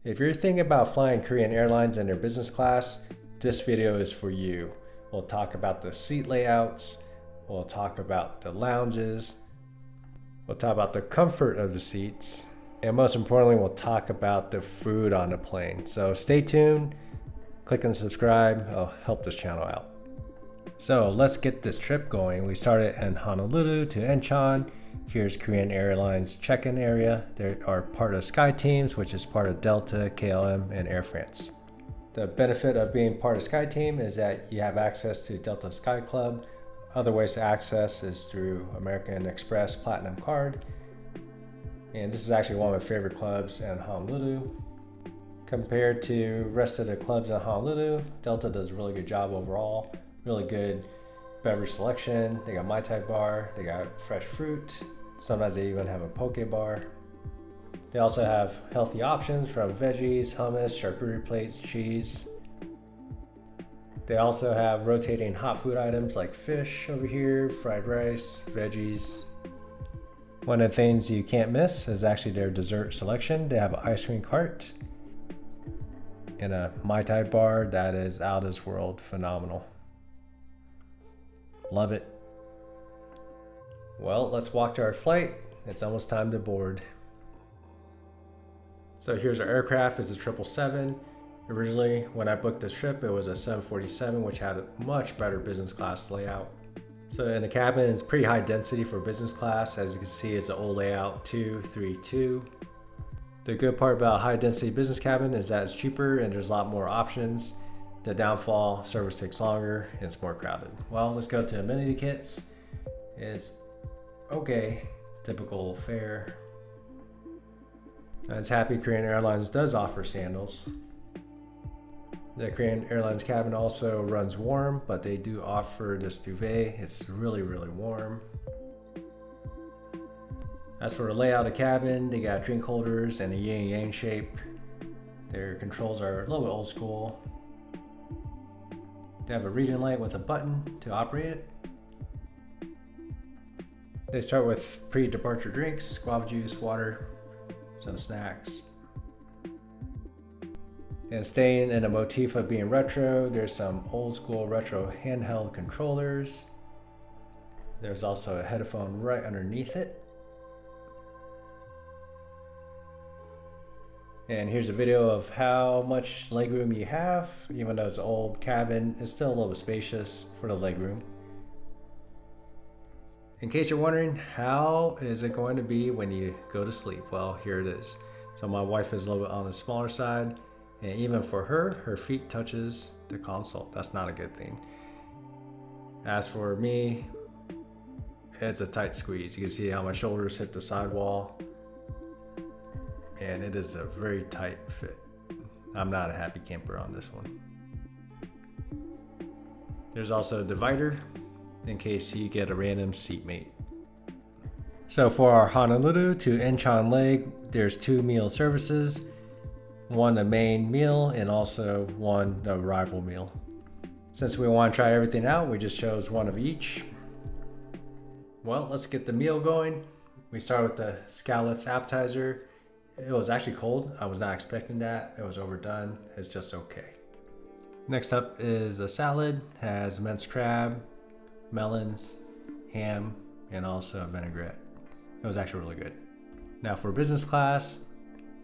If you're thinking about flying Korean Airlines in their business class, this video is for you. We'll talk about the seat layouts, we'll talk about the lounges, we'll talk about the comfort of the seats, and most importantly, we'll talk about the food on the plane. So stay tuned, click and subscribe, it'll help this channel out. So let's get this trip going. We started in Honolulu to Incheon. Here's Korean Airlines check-in area. They are part of SkyTeams, which is part of Delta, KLM, and Air France. The benefit of being part of SkyTeam is that you have access to Delta SkyClub. Other ways to access is through American Express Platinum Card. And this is actually one of my favorite clubs in Honolulu. Compared to rest of the clubs in Honolulu, Delta does a really good job overall. Really good beverage selection. They got Mai Tai bar, they got fresh fruit. Sometimes they even have a poke bar. They also have healthy options from veggies, hummus, charcuterie plates, cheese. They also have rotating hot food items like fish over here, fried rice, veggies. One of the things you can't miss is actually their dessert selection. They have an ice cream cart and a Mai Tai bar that is out of this world phenomenal. Love it. Well, let's walk to our flight. It's almost time to board. So here's our aircraft. It's a 777. Originally, when I booked this trip, it was a 747, which had a much better business class layout. So in the cabin, it's pretty high density for business class. As you can see, it's an old layout, 232. The good part about high density business cabin is that it's cheaper and there's a lot more options. The downfall, service takes longer, and it's more crowded. Well, let's go to amenity kits. It's okay, typical fare. It's happy Korean Airlines does offer sandals. The Korean Airlines cabin also runs warm, but they do offer this duvet. It's really, really warm. As for the layout of the cabin, they got drink holders and a yin and yang shape. Their controls are a little bit old school. They have a reading light with a button to operate it. They start with pre-departure drinks, guava juice, water, some snacks. And staying in a motif of being retro, there's some old school retro handheld controllers. There's also a headphone right underneath it. And here's a video of how much legroom you have. Even though it's an old cabin, it's still a little bit spacious for the legroom. In case you're wondering, how is it going to be when you go to sleep? Well, here it is. So my wife is a little bit on the smaller side, and even for her, her feet touches the console. That's not a good thing. As for me, it's a tight squeeze. You can see how my shoulders hit the sidewall. And it is a very tight fit. I'm not a happy camper on this one. There's also a divider in case you get a random seatmate. So for our Honolulu to Incheon leg, there's 2 meal services. One a main meal and also one the arrival meal. Since we want to try everything out, we just chose one of each. Well, let's get the meal going. We start with the scallops appetizer. It was actually cold. I was not expecting that. It was overdone. It's just okay. Next up is a salad. Has minced crab, melons, ham, and also a vinaigrette. It was actually really good. Now for business class,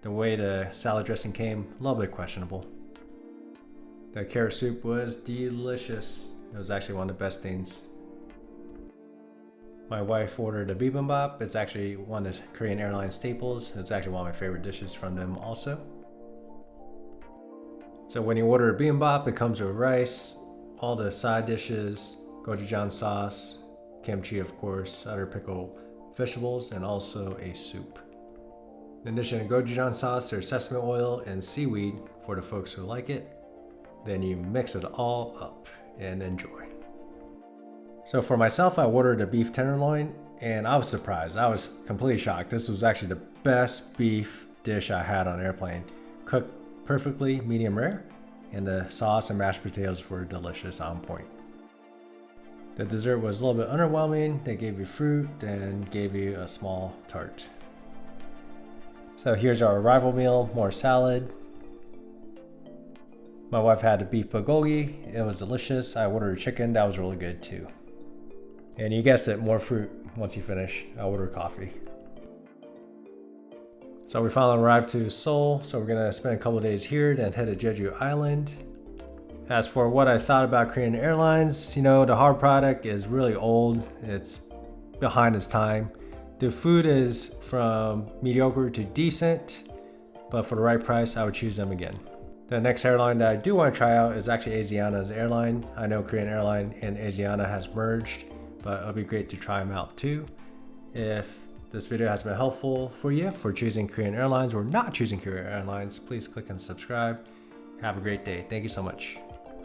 the way the salad dressing came, a little bit questionable. The carrot soup was delicious. It was actually one of the best things. My wife ordered a bibimbap. It's actually one of the Korean Airlines staples. It's actually one of my favorite dishes from them also. So when you order a bibimbap, it comes with rice, all the side dishes, gochujang sauce, kimchi of course, other pickled vegetables, and also a soup. In addition to gochujang sauce, there's sesame oil and seaweed for the folks who like it. Then you mix it all up and enjoy. So for myself, I ordered a beef tenderloin and I was surprised. I was completely shocked. This was actually the best beef dish I had on an airplane. Cooked perfectly, medium rare, and the sauce and mashed potatoes were delicious, on point. The dessert was a little bit underwhelming. They gave you fruit and gave you a small tart. So here's our arrival meal, more salad, My wife had a beef bulgogi. It was delicious. I ordered a chicken. That was really good too. And you guessed it, more fruit once you finish. I ordered coffee. So we finally arrived to Seoul. So we're gonna spend a couple of days here, then head to Jeju Island. As for what I thought about Korean Airlines, the hard product is really old. It's behind its time. The food is from mediocre to decent, but for the right price, I would choose them again. The next airline that I do want to try out is actually Asiana's airline. I know Korean Airline and Asiana has merged, but it'll be great to try them out too. If this video has been helpful for you for choosing Korean Airlines or not choosing Korean Airlines, please click and subscribe. Have a great day. Thank you so much.